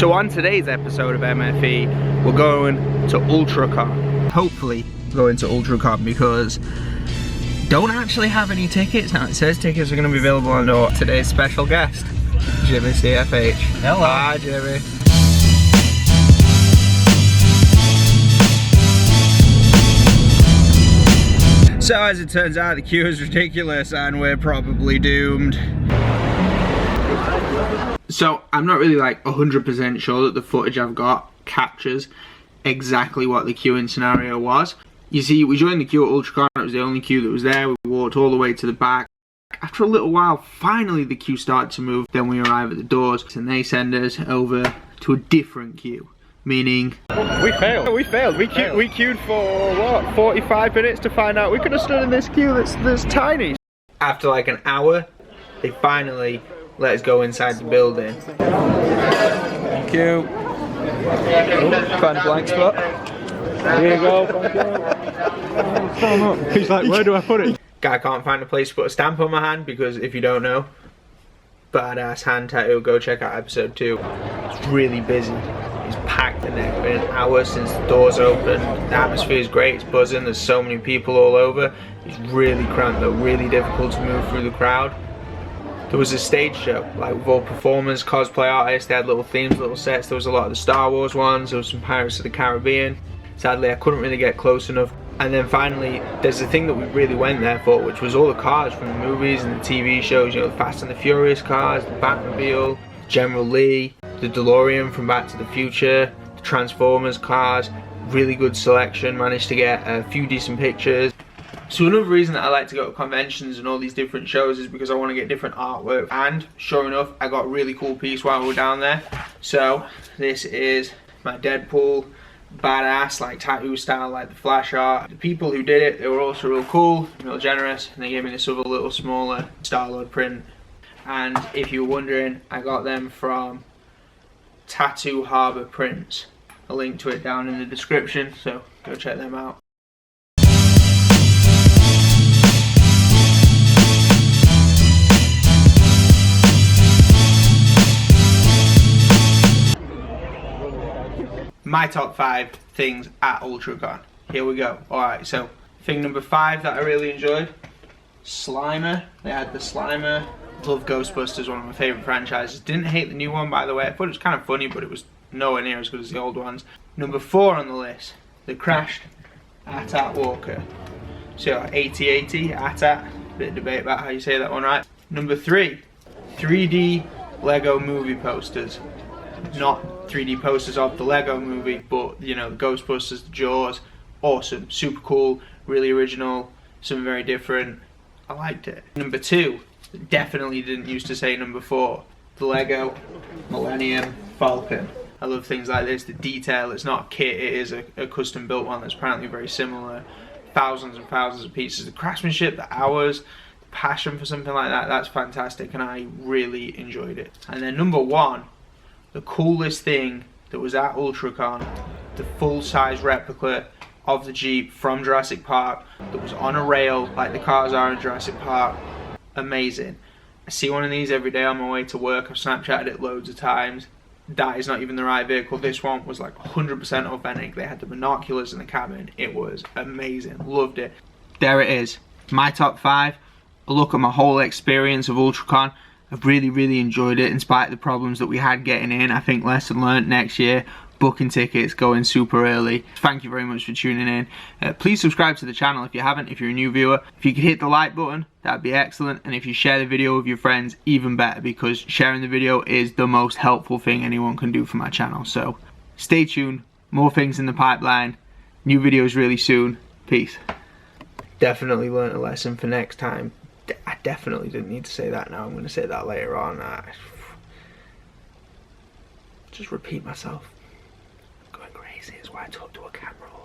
So on today's episode of MFE, we're going to Ultracon. Hopefully going to Ultracon because don't actually have any tickets. Now it says tickets are going to be available on door. Today's special guest, Jimmy CFH. Hello. Hi Jimmy. So as it turns out, the queue is ridiculous and we're probably doomed. So I'm not really like 100% sure that the footage I've got captures exactly what the queuing scenario was. You see, we joined the queue at Ultracon, it was the only queue that was there. We walked all the way to the back. After a little while, finally the queue started to move. Then we arrive at the doors and they send us over to a different queue. Meaning... We failed. We queued for, what, 45 minutes to find out we could have stood in this queue that's tiny. After like an hour, they finally let us go inside the building. Thank you. Find a blank spot. Here you go, thank you. He's like, where do I put it? Guy can't find a place to put a stamp on my hand because if you don't know, badass hand tattoo, go check out episode 2. It's really busy. It's packed in there. It's been an hour since the doors open. The atmosphere is great, it's buzzing, there's so many people all over. It's really cramped though, really difficult to move through the crowd. There was a stage show, like with all performers, cosplay artists, they had little themes, little sets. There was a lot of the Star Wars ones, there was some Pirates of the Caribbean. Sadly, I couldn't really get close enough. And then finally, there's the thing that we really went there for, which was all the cars from the movies and the TV shows, you know, the Fast and the Furious cars, the Batmobile, General Lee, the DeLorean from Back to the Future, the Transformers cars, really good selection, managed to get a few decent pictures. So another reason that I like to go to conventions and all these different shows is because I want to get different artwork, and sure enough I got a really cool piece while we were down there. So this is my Deadpool badass like tattoo style, like the Flash art. The people who did it, they were also real cool, real generous, and they gave me this other little smaller Star-Lord print. And if you were wondering, I got them from Tattoo Harbor Prints. I'll link to it down in the description, so go check them out. My top 5 things at Ultracon. Here we go. Alright, so thing number 5 that I really enjoyed, Slimer. They had the Slimer. Love Ghostbusters, one of my favourite franchises. Didn't hate the new one, by the way. I thought it was kind of funny, but it was nowhere near as good as the old ones. Number 4 on the list, the crashed AT-AT Walker. So AT-AT, AT-AT. Bit of debate about how you say that one right. Number 3, 3D Lego movie posters. Not 3D posters of the Lego movie, but you know, the Ghostbusters, the Jaws, awesome, super cool, really original, something very different. I liked it. Number 2, definitely didn't used to say number 4, the Lego Millennium Falcon. I love things like this, the detail, it's not a kit, it is a custom built one that's apparently very similar. Thousands and thousands of pieces, the craftsmanship, the hours, the passion for something like that, that's fantastic and I really enjoyed it. And then number 1, the coolest thing that was at Ultracon, the full-size replica of the Jeep from Jurassic Park that was on a rail like the cars are in Jurassic Park. Amazing. I see one of these every day on my way to work. I've Snapchatted it loads of times. That is not even the right vehicle. This one was like 100% authentic. They had the binoculars in the cabin. It was amazing. Loved it. There it is. My top 5. A look at my whole experience of Ultracon. I've really enjoyed it in spite of the problems that we had getting in. I think lesson learned next year. Booking tickets, going super early. Thank you very much for tuning in. Please subscribe to the channel if you haven't, if you're a new viewer. If you could hit the like button, that'd be excellent. And if you share the video with your friends, even better, because sharing the video is the most helpful thing anyone can do for my channel. So stay tuned, more things in the pipeline, new videos really soon. Peace. Definitely learned a lesson for next time. I definitely didn't need to say that now. I'm going to say that later on. Just repeat myself. Going crazy is why I talk to a camera all